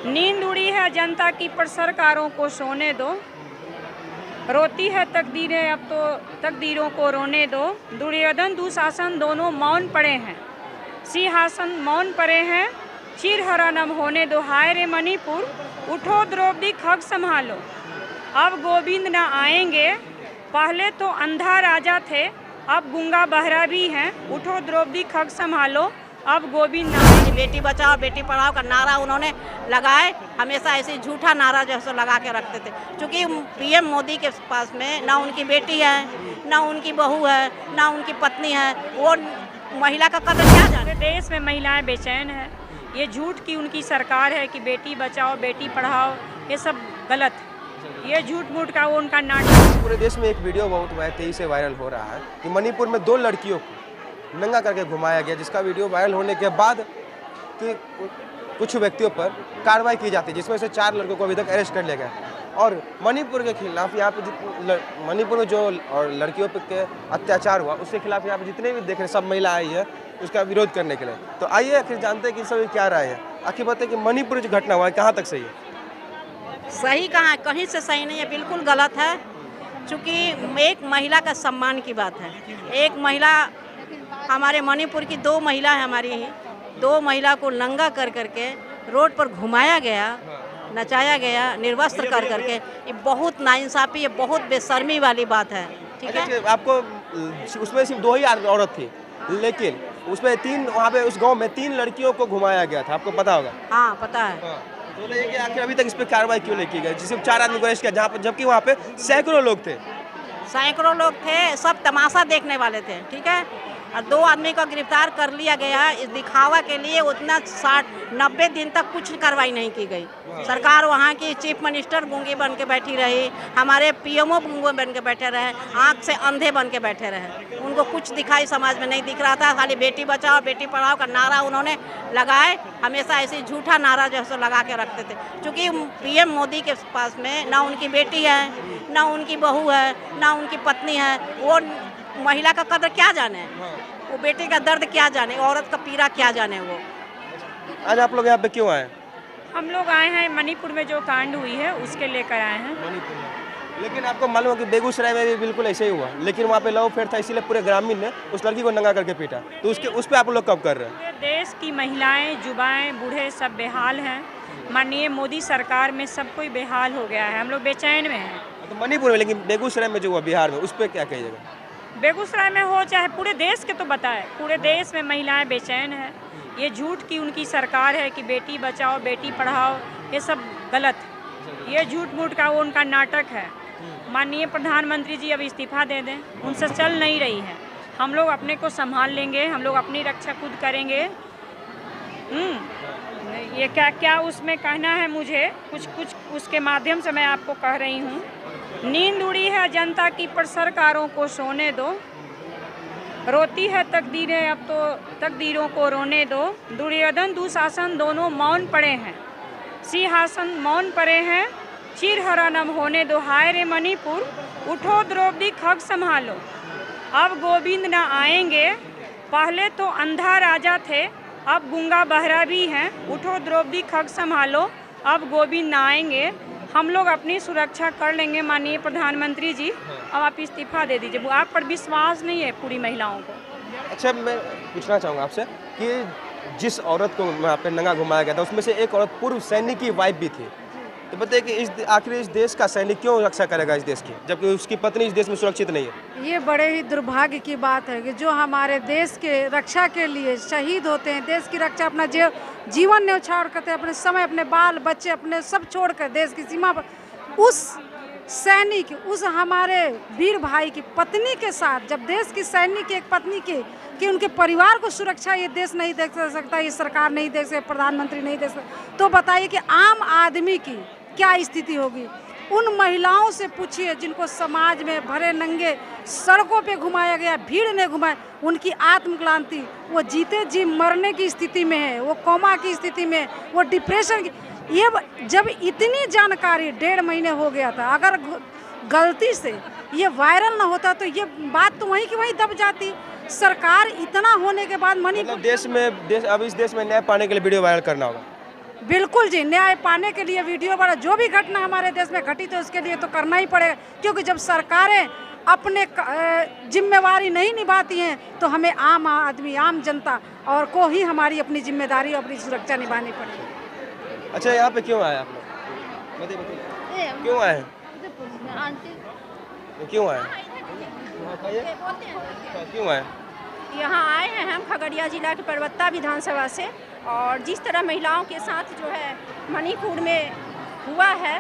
नींद उड़ी है जनता की पर सरकारों को सोने दो, रोती है तकदीरें अब तो तकदीरों को रोने दो। दुर्योधन दुशासन दोनों मौन पड़े हैं, सिंहासन मौन पड़े हैं, चिरहरा नम होने दो। हाय रे मणिपुर, उठो द्रौपदी खग संभालो, अब गोविंद न आएंगे। पहले तो अंधा राजा थे, अब गूंगा बहरा भी हैं। उठो द्रौपदी खग संभालो, अब गोविंद न आएंगे। बेटी बचाओ बेटी पढ़ाओ का नारा उन्होंने लगाए, हमेशा ऐसे झूठा नारा जैसे लगा के रखते थे। क्योंकि पीएम मोदी के पास में ना उनकी बेटी है, ना उनकी बहू है, ना उनकी पत्नी है, वो महिला का कदर क्या जाने। देश में महिलाएं बेचैन हैं, ये झूठ की उनकी सरकार है कि बेटी बचाओ बेटी पढ़ाओ, ये सब गलत, ये झूठ मूठ का वो उनका नाटक। पूरे देश में एक वीडियो बहुत तेजी से वायरल हो रहा है कि मणिपुर में 2 लड़कियों को नंगा करके घुमाया गया, जिसका वीडियो वायरल होने के बाद कि कुछ व्यक्तियों पर कार्रवाई की जाती है, जिसमें से 4 लड़कों को अभी तक अरेस्ट कर लिया गया। और मणिपुर के खिलाफ यहाँ पे मणिपुर में जो और लड़कियों पर के अत्याचार हुआ उसके खिलाफ यहाँ पे जितने भी देख रहे सब महिला आई है उसका विरोध करने के लिए। तो आइए आखिर जानते हैं कि सभी क्या राय है। आखिर बताइए कि मणिपुर जो घटना हुआ है कहाँ तक सही है? सही कहाँ, कहीं से सही नहीं है, बिल्कुल गलत है। क्योंकि एक महिला का सम्मान की बात है। एक महिला, हमारे मणिपुर की 2 महिला है, हमारी ही 2 महिला को नंगा कर करके रोड पर घुमाया गया, नचाया गया, निर्वस्त्र कर करके। ये बहुत नाइंसाफ़ी, ये बहुत बेशर्मी वाली बात है। ठीक है, आपको उसमें सिर्फ 2 ही औरत थी, लेकिन उसमें 3 वहाँ पे उस गांव में 3 लड़कियों को घुमाया गया था, आपको पता होगा? हाँ पता है। तो ये कि आखिर अभी तक इस पर कार्रवाई क्यों नहीं की गई, जिसमें 4 आदमी को अरेस्ट किया, जबकि वहाँ पे सैकड़ों लोग थे। सैकड़ों लोग थे, सब तमाशा देखने वाले थे। ठीक है, और 2 आदमी को गिरफ्तार कर लिया गया इस दिखावा के लिए। उतना 60-90 दिन तक कुछ कार्रवाई नहीं की गई। सरकार वहाँ की चीफ मिनिस्टर गूंगी बन के बैठी रही, हमारे पीएमओ गूंगे बन के बैठे रहे, आँख से अंधे बन के बैठे रहे। उनको कुछ दिखाई समाज में नहीं दिख रहा था। खाली बेटी बचाओ बेटी पढ़ाओ का नारा उन्होंने लगाए, हमेशा ऐसे झूठा नारा जैसे लगा के रखते थे। क्योंकि पीएम मोदी के पास में ना उनकी बेटी है, ना उनकी बहू है, ना उनकी पत्नी है, वो महिला का कदर क्या जाने, वो बेटी का दर्द क्या जाने, औरत का पीड़ा क्या जाने। वो आज आप लोग यहाँ पे क्यों आए? हम लोग आए हैं मणिपुर में जो कांड हुई है उसके लेकर आए हैं। मणिपुर में, लेकिन आपको मालूम है कि बेगूसराय में भी बिल्कुल ऐसे ही हुआ, लेकिन वहाँ पे लव अफेयर था, इसीलिए पूरे ग्रामीण ने उस लड़की को नंगा करके पीटा। तो उस पर आप लोग कब कर रहे हैं? पूरे देश की महिलाएं, जुबाएं, बूढ़े सब बेहाल हैं। माननीय मोदी सरकार में सब कोई बेहाल हो गया है, हम लोग बेचैन में हैं। तो मणिपुर में, लेकिन बेगूसराय में जो हुआ बिहार में, उस पर क्या कहिएगा? बेगूसराय में हो चाहे पूरे देश के, तो बताए पूरे देश में महिलाएं बेचैन हैं। ये झूठ की उनकी सरकार है कि बेटी बचाओ बेटी पढ़ाओ, ये सब गलत, ये झूठ मूठ का वो उनका नाटक है। माननीय प्रधानमंत्री जी अब इस्तीफा दे दें, उनसे चल नहीं रही है। हम लोग अपने को संभाल लेंगे, हम लोग अपनी रक्षा खुद करेंगे। ये क्या उसमें कहना है मुझे, कुछ उसके माध्यम से मैं आपको कह रही हूँ। नींद उड़ी है जनता की पर सरकारों को सोने दो, रोती है तकदीरें अब तो तकदीरों को रोने दो। दुर्योधन दुशासन दोनों मौन पड़े हैं, सिंहासन मौन पड़े हैं, चिरहरा नम होने दो। हाय रे मणिपुर, उठो द्रौपदी खग संभालो, अब गोविंद न आएंगे। पहले तो अंधा राजा थे, अब गूंगा बहरा भी हैं। उठो द्रौपदी खग संभालो, अब गोविंद न आएंगे। हम लोग अपनी सुरक्षा कर लेंगे माननीय प्रधानमंत्री जी, अब आप इस्तीफा दे दीजिए। वो आप पर विश्वास नहीं है पूरी महिलाओं को। अच्छा, मैं पूछना चाहूँगा आपसे कि जिस औरत को वहाँ पे नंगा घुमाया गया था उसमें से एक औरत पूर्व सैनिक की वाइफ भी थी, तो बताइए कि आखिर इस देश का सैनिक क्यों रक्षा करेगा इस देश की, जबकि उसकी पत्नी इस देश में सुरक्षित नहीं है? ये बड़े ही दुर्भाग्य की बात है कि जो हमारे देश के रक्षा के लिए शहीद होते हैं, देश की रक्षा अपना जीवन न्यौछावर करते हैं, अपने समय, अपने बाल बच्चे, अपने सब छोड़कर देश की सीमा पर, उस सैनिक, उस हमारे वीर भाई की पत्नी के साथ जब देश की सैनिक की एक पत्नी कि उनके परिवार को सुरक्षा ये देश नहीं दे सकता, ये सरकार नहीं दे सकती, प्रधानमंत्री नहीं दे सकता, तो बताइए कि आम आदमी की क्या स्थिति होगी। उन महिलाओं से पूछिए जिनको समाज में भरे नंगे सड़कों पे घुमाया गया, भीड़ ने घुमाया, उनकी आत्मक्लांति, वो जीते जी मरने की स्थिति में है, वो कोमा की स्थिति में, वो डिप्रेशन की। ये जब इतनी जानकारी 1.5 महीने हो गया था, अगर गलती से ये वायरल ना होता तो ये बात तो वहीं की वहीं दब जाती। सरकार इतना होने के बाद मतलब अब इस देश में न्याय पाने के लिए वीडियो वायरल करना होगा। बिल्कुल जी, न्याय पाने के लिए वीडियो वाला जो भी घटना हमारे देश में घटी तो उसके लिए तो करना ही पड़ेगा, क्योंकि जब सरकारें अपने जिम्मेवारी नहीं निभाती हैं तो हमें आम आदमी, आम जनता और को ही हमारी अपनी जिम्मेदारी और अपनी सुरक्षा निभानी पड़ेगी। अच्छा, यहाँ पे क्यों आए आप लोग? बताइए, क्यों आए हैं? क्यों आए? क्यों आए? यहाँ आए हैं हम खगड़िया जिला के परबत्ता विधानसभा से, और जिस तरह महिलाओं के साथ जो है मणिपुर में हुआ है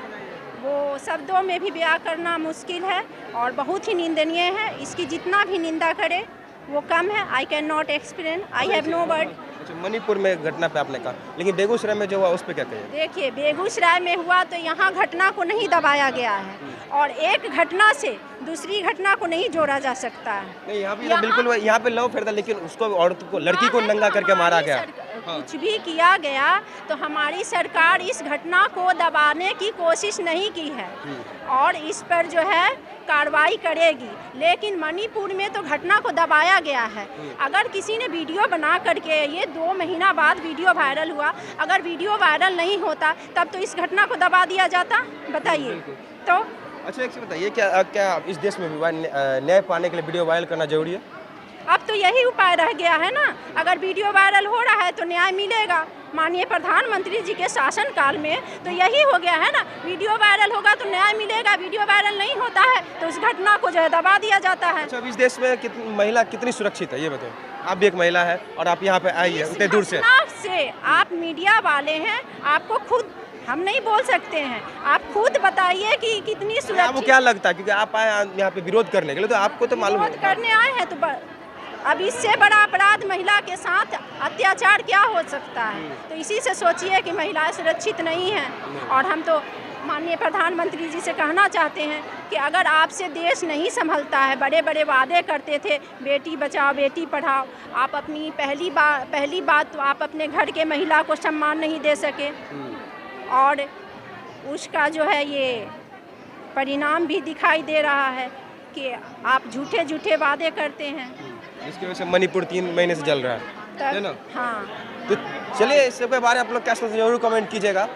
वो शब्दों में भी बयां करना मुश्किल है और बहुत ही निंदनीय है। इसकी जितना भी निंदा करे वो कम है। I can not explain, I have no word. अच्छा, मणिपुर में घटना पे आपने कहा, लेकिन बेगूसराय में जो हुआ उस पर क्या कहिए? देखिए, बेगूसराय में हुआ तो यहाँ घटना को नहीं दबाया गया है, और एक घटना से दूसरी घटना को नहीं जोड़ा जा सकता है। नहीं, यहाँ पे बिल्कुल यहाँ पे लव फेर था, लेकिन उसको औरत को, लड़की को नंगा करके मारा गया। कुछ भी किया गया तो हमारी सरकार इस घटना को दबाने की कोशिश नहीं की है और इस पर जो है कार्रवाई करेगी। लेकिन मणिपुर में तो घटना को दबाया गया है। अगर किसी ने वीडियो बना करके, ये 2 महीना बाद वीडियो वायरल हुआ, अगर वीडियो वायरल नहीं होता तब तो इस घटना को दबा दिया जाता, बताइए तो। अच्छा, एक चीज़ बताइए, क्या इस देश में न्याय पाने के लिए वीडियो वायरल करना जरूरी है? अब तो यही उपाय रह गया है ना, अगर वीडियो वायरल हो रहा है तो न्याय मिलेगा। माननीय प्रधानमंत्री जी के शासनकाल में तो यही हो गया है ना, वीडियो वायरल होगा तो न्याय मिलेगा, वीडियो वायरल नहीं होता है तो उस घटना को जो है दबा दिया जाता है। अच्छा, इस देश में महिला कितनी सुरक्षित है ये बताइए? आप भी एक महिला है और आप यहाँ पे आई है उतने दूर से। आप मीडिया वाले हैं, आपको खुद हम नहीं बोल सकते हैं, आप खुद बताइए कि कितनी सुरक्षित। आपको क्या लगता है, क्योंकि आप आए यहाँ पे विरोध करने के लिए, तो आपको तो मालूम है करने आए हैं तो अब इससे बड़ा अपराध महिला के साथ अत्याचार क्या हो सकता है। तो इसी से सोचिए कि महिलाएं सुरक्षित नहीं हैं। और हम तो माननीय प्रधानमंत्री जी से कहना चाहते हैं कि अगर आपसे देश नहीं संभलता है, बड़े बड़े वादे करते थे बेटी बचाओ बेटी पढ़ाओ, आप अपनी पहली बात तो आप अपने घर के महिला को सम्मान नहीं दे सके और उसका जो है ये परिणाम भी दिखाई दे रहा है कि आप झूठे झूठे वादे करते हैं, जिसकी वजह से मणिपुर 3 महीने से जल रहा है ना। हाँ, तो चलिए, इस सब के बारे में आप लोग क्या सोचते हैं जरूर कमेंट कीजिएगा।